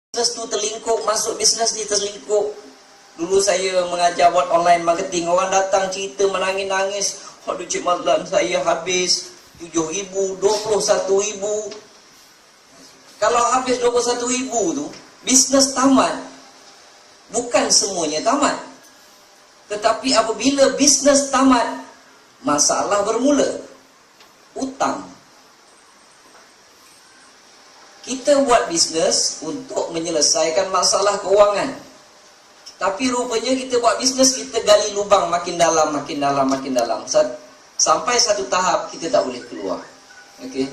bisnes tu terlingkup, masuk bisnes ni terlingkup. Dulu saya mengajar buat online marketing, orang datang cerita menangis-nangis, aduh Cik Mazlan, saya habis 7,000, 21,000. Kalau habis 21,000 tu, bisnes tamat. Bukan semuanya tamat. Tetapi apabila bisnes tamat, masalah bermula. Hutang. Kita buat bisnes untuk menyelesaikan masalah keuangan. Tapi rupanya kita buat bisnes, kita gali lubang makin dalam, makin dalam, makin dalam. Sampai satu tahap kita tak boleh keluar. Okey.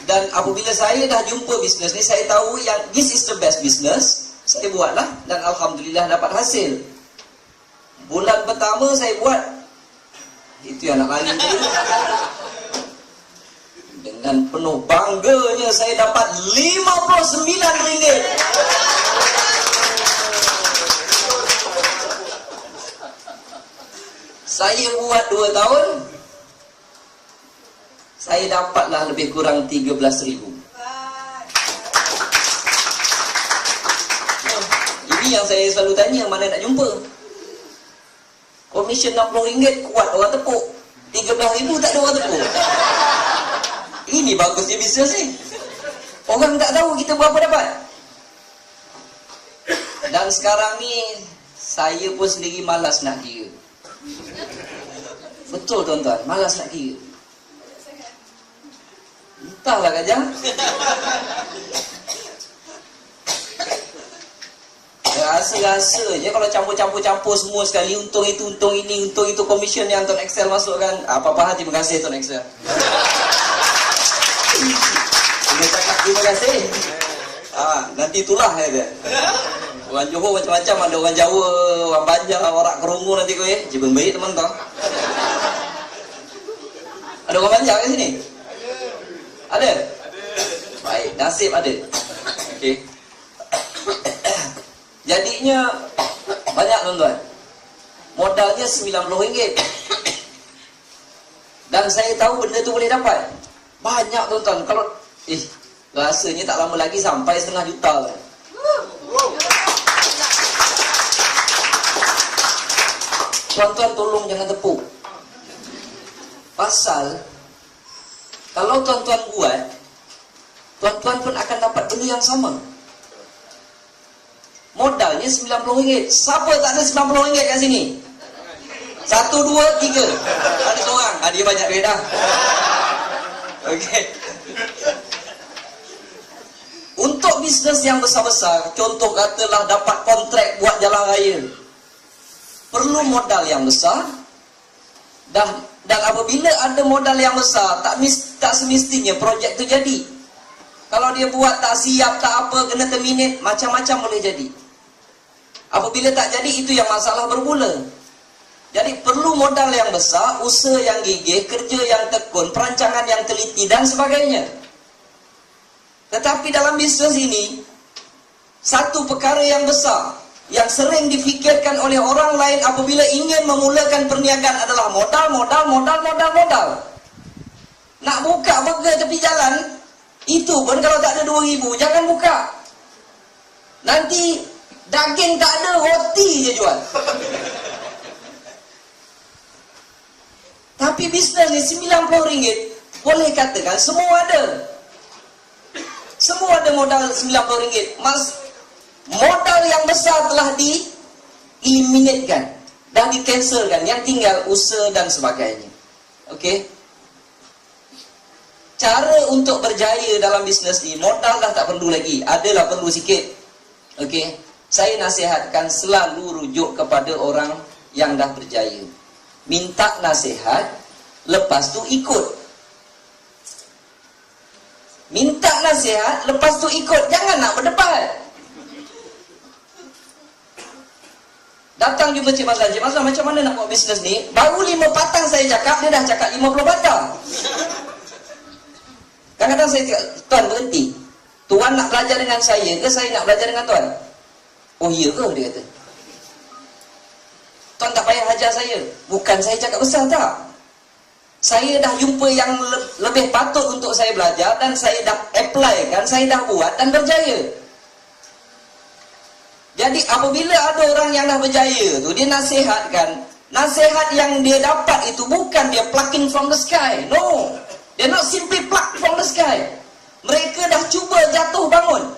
Dan apabila saya dah jumpa bisnes ni, saya tahu yang this is the best business. Saya buatlah dan alhamdulillah dapat hasil. Bulan pertama saya buat, itu yang nak lari tadi. Dengan penuh bangganya saya dapat RM59. Saya buat 2 tahun, saya dapatlah lebih kurang 13,000. Ini yang saya selalu tanya, mana nak jumpa? Komisen RM60 kuat orang tepuk, 13,000 tak ada orang tepuk. Ini bagusnya bisnes ni. Orang tak tahu kita berapa dapat. Dan sekarang ni saya pun sendiri malas nak kira. Betul tuan-tuan, malas nak kira. Entahlah Kajang. Rasa-rasanya kalau campur-campur semua sekali, untung itu, untung ini, untung itu, komisen yang Tuan Excel masukkan. Apa-apa, terima kasih Tuan Excel. Dia cakap terima kasih. Nanti itulah dia. Orang Johor macam-macam, ada orang Jawa, orang Banjar, orang Kerungu nanti kau jibun baik teman-teman. Ada orang Banjar kat sini? Ada? Baik, nasib ada. Okey. Jadinya banyak tuan-tuan. Modalnya RM90. Dan saya tahu benda tu boleh dapat. Banyak tuan-tuan. Kalau rasanya tak lama lagi sampai setengah juta kan. Tuan-tuan tolong jangan tepuk. Pasal kalau tuan-tuan buat, tuan-tuan pun akan dapat benda yang sama. Modalnya RM90. Siapa tak ada RM90 kat sini? 1, 2, 3. Ada seorang. Dia banyak duit dah. Okey. Untuk bisnes yang besar-besar, contoh katalah dapat kontrak buat jalan raya, perlu modal yang besar. Dan apabila ada modal yang besar, tak semestinya projek tu jadi. Kalau dia buat tak siap, tak apa, kena terminate, macam-macam boleh jadi. Apabila tak jadi, itu yang masalah bermula. Jadi perlu modal yang besar, usaha yang gigih, kerja yang tekun, perancangan yang teliti dan sebagainya. Tetapi dalam bisnes ini, satu perkara yang besar yang sering difikirkan oleh orang lain apabila ingin memulakan perniagaan adalah modal, modal, modal, modal, modal. Nak buka burger tepi jalan, itu pun kalau tak ada 2,000, jangan buka. Nanti daging tak ada, roti je jual. Tapi bisnes ni RM90, boleh katakan semua ada. Semua ada modal RM90. Modal yang besar telah di-eliminatekan dan di-cancelkan. Yang tinggal usaha dan sebagainya. Okey. Cara untuk berjaya dalam bisnes ni, modal dah tak perlu lagi. Adalah perlu sikit. Okey. Saya nasihatkan selalu rujuk kepada orang yang dah berjaya. Minta nasihat, lepas tu ikut. Minta nasihat, lepas tu ikut. Jangan nak berdebat. Datang jumpa Cik Mazlan. Cik Mazlan, macam mana nak buat bisnes ni? Baru 5 patang saya cakap, dia dah cakap 50 patang. Kadang-kadang saya cakap, Tuan berhenti. Tuan nak belajar dengan saya ke saya nak belajar dengan Tuan? Oh iya ke? Dia kata. Tuan tak payah ajar saya. Bukan saya cakap besar tak. Saya dah jumpa yang lebih patut untuk saya belajar dan saya dah apply kan, saya dah buat dan berjaya. Jadi apabila ada orang yang dah berjaya tu, dia nasihatkan, nasihat yang dia dapat itu bukan dia plucking from the sky. No. Dia not simply pluck from the sky. Mereka dah cuba jatuh bangun.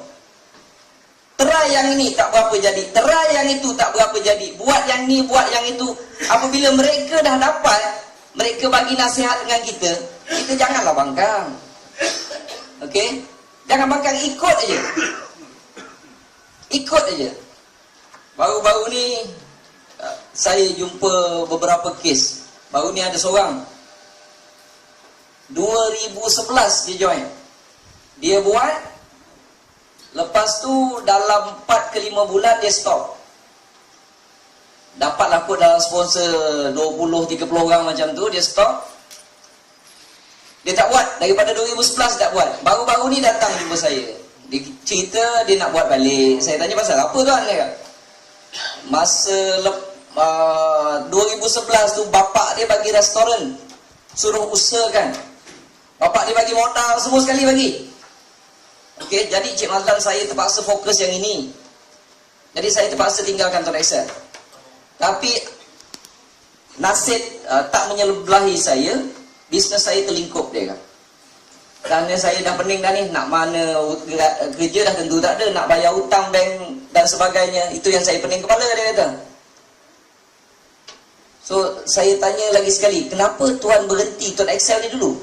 Try yang ini tak berapa jadi, try yang itu tak berapa jadi, buat yang ni, buat yang itu. Apabila mereka dah dapat, mereka bagi nasihat dengan kita, kita janganlah bangkang. Okey? Jangan bangkang, ikut aja. Ikut aja. Baru-baru ni saya jumpa beberapa kes. Baru ni ada seorang 2011 dia join. Dia buat, lepas tu dalam 4 ke 5 bulan dia stop. Dapatlah kot dalam sponsor 20-30 orang macam tu, dia stop. Dia tak buat, daripada 2011 tak buat. Baru-baru ni datang jumpa saya. Dia cerita dia nak buat balik. Saya tanya pasal apa tuan? Dia kata, masa 2011 tu bapak dia bagi restoran, suruh usahakan. Bapak dia bagi modal semua sekali bagi. Okey, jadi Cik Mazlan saya terpaksa fokus yang ini. Jadi saya terpaksa tinggalkan Tuan Excel. Tapi nasib tak menyebelahi saya, bisnes saya terlingkup dia kan. Kerana saya dah pening dah ni, nak mana kerja dah tentu tak ada, nak bayar hutang bank dan sebagainya, itu yang saya pening kepala, dia kata. So saya tanya lagi sekali, kenapa tuan berhenti Tuan Excel ni dulu?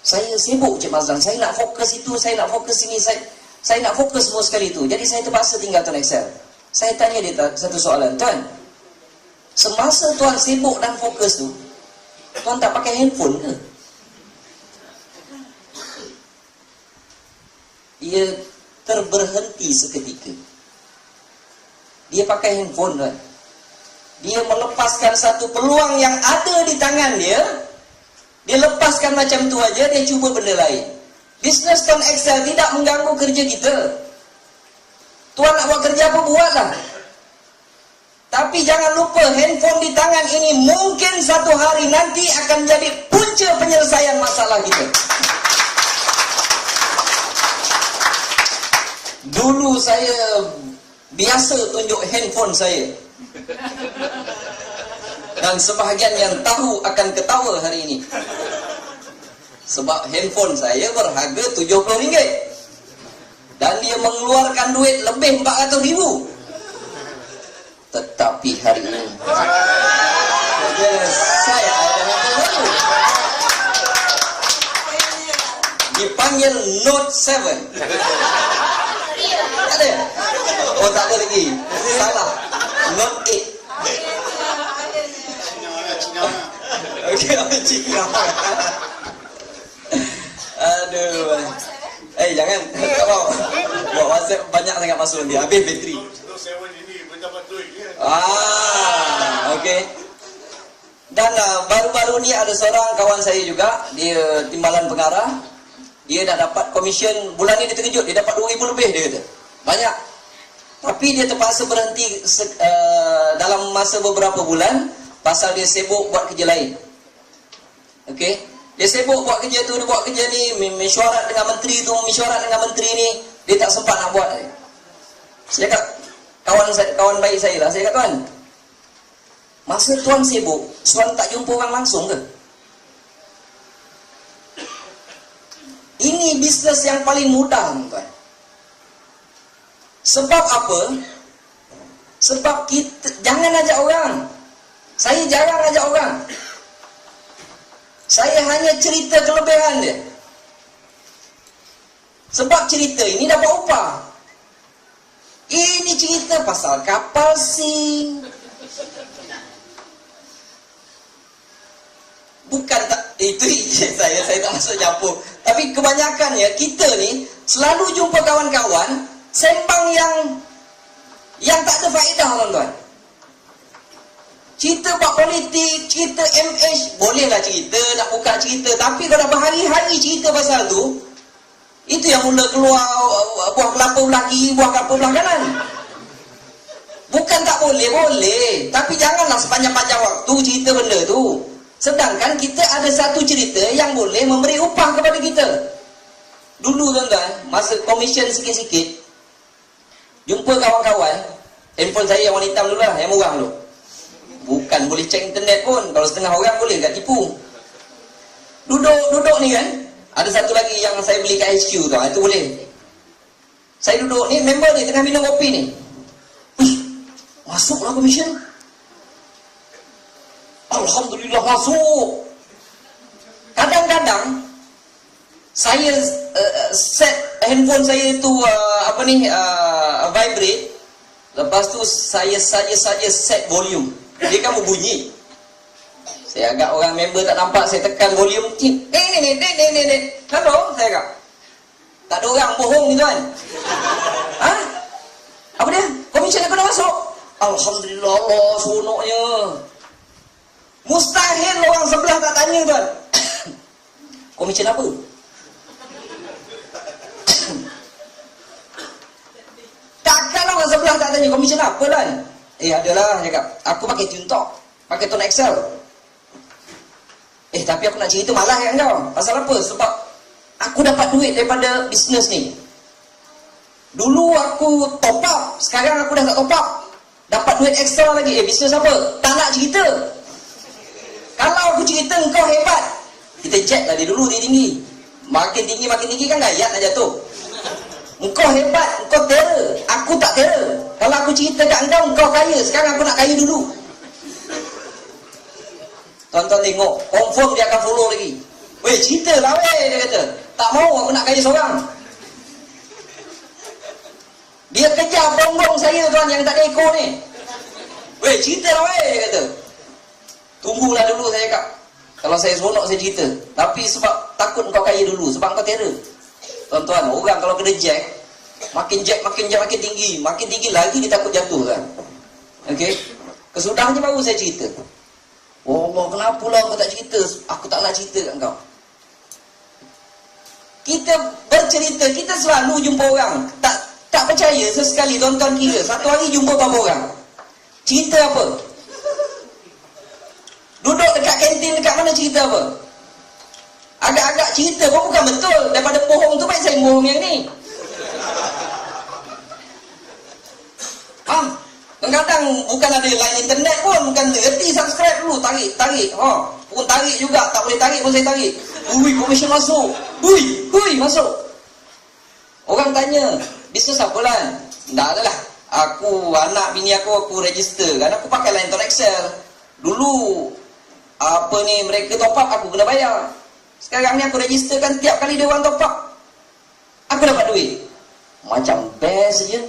Saya sibuk Cik Mazlan, saya nak fokus itu, saya nak fokus ini, saya nak fokus semua sekali itu. Jadi saya terpaksa tinggal Tuan Excel. Saya tanya dia satu soalan, Tuan, semasa tuan sibuk dan fokus tu, tuan tak pakai handphone ke? Ia terberhenti seketika. Dia pakai handphone, tuan. Dia melepaskan satu peluang yang ada di tangan dia. Dia lepaskan macam tu aja, dia cuba benda lain. Bisnes Tuan Excel tidak mengganggu kerja kita. Tuan nak buat kerja apa, buatlah. Tapi jangan lupa, handphone di tangan ini mungkin satu hari nanti akan jadi punca penyelesaian masalah kita. Dulu saya biasa tunjuk handphone saya. Dan sebahagian yang tahu akan ketawa hari ini. Sebab handphone saya berharga RM70. Dan dia mengeluarkan duit lebih RM400,000. Tetapi hari ini saya ada handphone baru. Dipanggil Note 7. Ada? Oh tak ada lagi. Salah. Note 8. Okey, Cina. Aduh. Jangan. Tak mau. Buat WhatsApp banyak sangat masuk nanti. Habis bateri. Okey. Dan baru-baru ni ada seorang kawan saya juga, dia timbalan pengarah. Dia dah dapat komisen, bulan ni dia terkejut, dia dapat RM2,000 lebih, dia kata. Banyak. Tapi dia terpaksa berhenti dalam masa beberapa bulan pasal dia sibuk buat kerja lain. Okey. Dia sibuk buat kerja tu, dia buat kerja ni, mesyuarat dengan menteri tu, mesyuarat dengan menteri ni, dia tak sempat nak buat. Saya cakap, kawan baik saya lah, saya kata, tuan, masa tuan sibuk, tuan tak jumpa orang langsung ke? Ini bisnes yang paling mudah, tuan. Sebab apa? Sebab kita jangan ajak orang. Saya jarang ajak orang. Saya hanya cerita kelebihan dia. Sebab cerita ini dapat upah. Ini cerita pasal kapal sing. Bukan tak, itu saya tak masuk campur. Tapi kebanyakannya kita ni selalu jumpa kawan-kawan sembang yang tak ada faedah, tuan-tuan. Cerita buat politik, cerita MH, bolehlah cerita, nak buka cerita. Tapi kalau berhari-hari cerita pasal tu, itu yang mula keluar buah kelapa belah kiri, buah kelapa belah kanan. Bukan tak boleh, boleh. Tapi janganlah sepanjang-panjang waktu cerita benda tu. Sedangkan kita ada satu cerita yang boleh memberi upah kepada kita. Dulu tuan-tuan, masa komisen sikit-sikit, jumpa kawan-kawan, Handphone saya yang warna hitam dulu lah, yang murah dulu. Bukan boleh cek internet pun. Kalau setengah orang boleh tak tipu. Duduk ni kan. Ada satu lagi yang saya beli kat HQ tu. Itu boleh. Saya duduk ni, member ni tengah minum kopi ni. Wih, masuklah komisen. Alhamdulillah masuk. Kadang-kadang saya set handphone saya tu vibrate. Lepas tu saya saja set volume. Dia kan berbunyi. Saya agak orang member tak nampak, saya tekan volume. Ni. Hello, saya agak. Tak ada orang bohong ni tuan. Ha? Apa dia? Komisen aku dah masuk. Alhamdulillah, Allah seronoknya. Mustahil orang sebelah tak tanya tuan. Komisen apa? Takkan orang sebelah tak tanya komisen apa tuan? Adalah, cakap. Aku pakai TuneTalk, pakai Tone Excel. Tapi aku nak cerita malah kan kau. Pasal apa? Sebab aku dapat duit daripada bisnes ni. Dulu aku top up, sekarang aku dah tak top up. Dapat duit ekstra lagi. Bisnes apa? Tak nak cerita. Kalau aku cerita kau hebat, kita check lah dia dulu, dia tinggi. Makin tinggi kan gayat nak jatuh. Engkau hebat, engkau terror. Aku tak terror. Kalau aku cerita kat engkau kaya. Sekarang aku nak kaya dulu. Tuan-tuan tengok, confirm dia akan follow lagi. Weh, cerita lah weh, dia kata. Tak mau, aku nak kaya seorang. Dia kejar bonggong saya tuan yang tak ada ekor ni. Weh, cerita lah weh, dia kata. Tunggulah dulu saya cakap. Kalau saya seronok saya cerita. Tapi sebab takut kau kaya dulu, sebab kau terror. Tuan-tuan, orang kalau kena jack, makin tinggi. Makin tinggi lagi dia takut jatuh kan. Okey. Kesudahnya baru saya cerita. Oh Allah, kenapa lah kau tak cerita? Aku tak nak cerita kat kau. Kita bercerita, kita selalu jumpa orang. Tak percaya sesekali tuan-tuan kira satu hari jumpa berapa orang? Cerita apa? Duduk dekat kantin dekat mana cerita apa? Agak-agak cerita pun bukan betul. Daripada bohong tu baik saya bohong yang ni. Kadang-kadang bukan ada line internet pun, bukan erti subscribe dulu, tarik. Pun tarik juga, tak boleh tarik pun saya tarik. Ui, komisen masuk. Ui, masuk. Orang tanya, bisnes apa lah? Tak adalah. Aku, anak bini aku register. Kan aku pakai line Tone Excel. Dulu, mereka top up, aku kena bayar. Sekarang ni aku registerkan tiap kali dia orang top up. Aku dapat duit. Macam best je.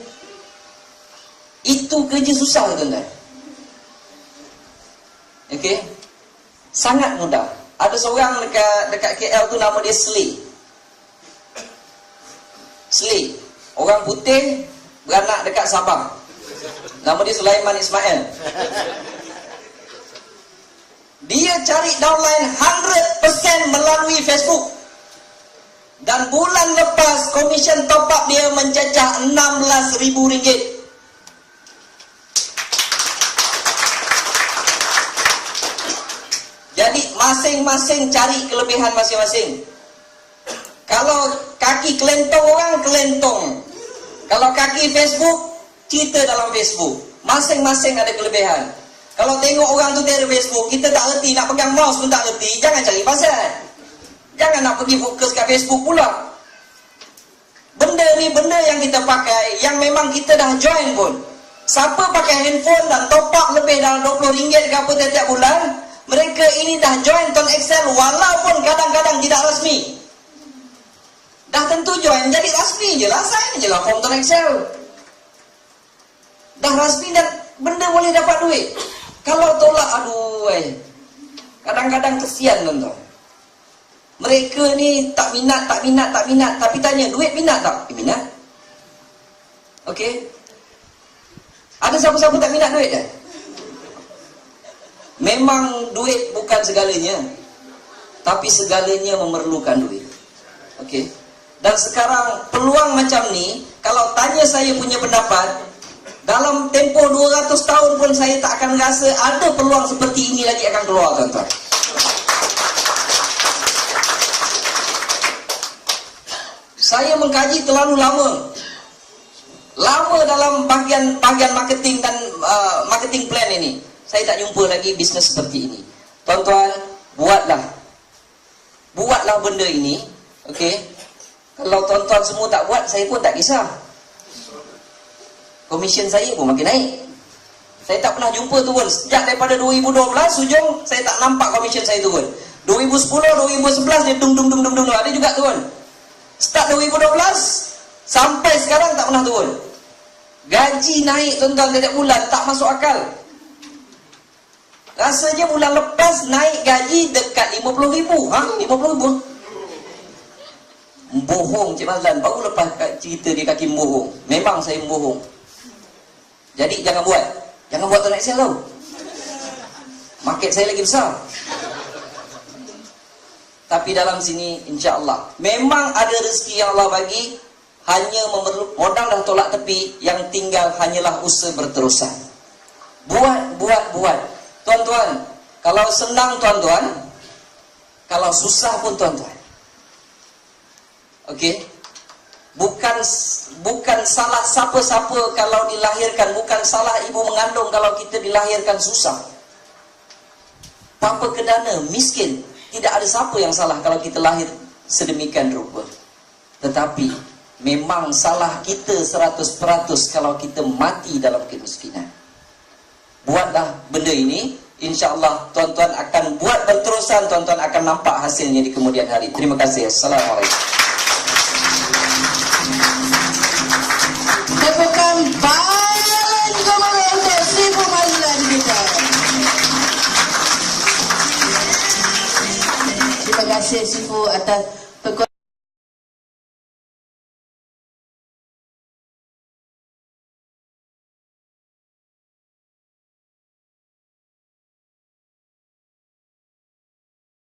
Itu kerja susah tuan-tuan. Okey. Sangat mudah. Ada seorang dekat KL tu nama dia Slay. Orang putih beranak dekat Sabang. Nama dia Sulaiman Ismail. Dia cari downline 100% melalui Facebook. Dan bulan lepas komisen top up dia mencecah RM16,000. Jadi masing-masing cari kelebihan masing-masing. Kalau kaki kelentong orang, kelentong. Kalau kaki Facebook, cerita dalam Facebook. Masing-masing ada kelebihan. Kalau tengok orang tu dari Facebook, kita tak reti, nak pegang mouse pun tak reti, jangan cari pasal. Jangan nak pergi fokus kat Facebook pula. Benda ni benda yang kita pakai, yang memang kita dah join pun. Siapa pakai handphone dan top up lebih dalam RM20 ke apa tiap bulan, mereka ini dah join Tone Excel walaupun kadang-kadang tidak rasmi. Dah tentu join, jadi rasmi je lah, sign je lah form Tone Excel. Dah rasmi dan benda boleh dapat duit. Kalau tolak, kadang-kadang kesian tuan-tuan. Mereka ni tak minat, tapi tanya, duit minat tak? Minat. Okey. Ada siapa-siapa tak minat duit kan? Memang duit bukan segalanya, tapi segalanya memerlukan duit. Okey. Dan sekarang peluang macam ni, kalau tanya saya punya pendapat, dalam tempoh 200 tahun pun saya tak akan rasa ada peluang seperti ini lagi akan keluar tuan-tuan. Saya mengkaji terlalu lama. lama dalam bagian marketing dan marketing plan ini, saya tak jumpa lagi bisnes seperti ini. Tuan-tuan, buatlah benda ini. Okey, kalau tuan-tuan semua tak buat, saya pun tak kisah, komisen saya pun makin naik. Saya tak pernah jumpa turun. Sejak daripada 2012 hujung, saya tak nampak komisen saya turun. 2010, 2011 dia dung. Ada juga turun. Start 2012 sampai sekarang tak pernah turun. Gaji naik tuan-tuan setiap bulan, tak masuk akal. Rasanya bulan lepas naik gaji dekat 50,000. 50,000? Bohong Cik Mazlan. Baru lepas cerita dia kaki bohong. Memang saya bohong. Jadi jangan buat tuan Excel tau. Market saya lagi besar. Tapi dalam sini insya-Allah memang ada rezeki yang Allah bagi. Hanya modal dah tolak tepi, yang tinggal hanyalah usaha berterusan. Buat. Tuan-tuan, kalau senang tuan-tuan, kalau susah pun tuan-tuan. Okey? Bukan salah siapa-siapa kalau dilahirkan, bukan salah ibu mengandung kalau kita dilahirkan susah. Papa kedana, miskin, tidak ada siapa yang salah kalau kita lahir sedemikian rupa. Tetapi memang salah kita 100% kalau kita mati dalam kemiskinan. Buatlah benda ini, insya-Allah tuan-tuan akan buat berterusan, tuan-tuan akan nampak hasilnya di kemudian hari. Terima kasih. Assalamualaikum. Tepukan banyak juga mari untuk Sri Mazlan kita. Terima kasih Sifu atas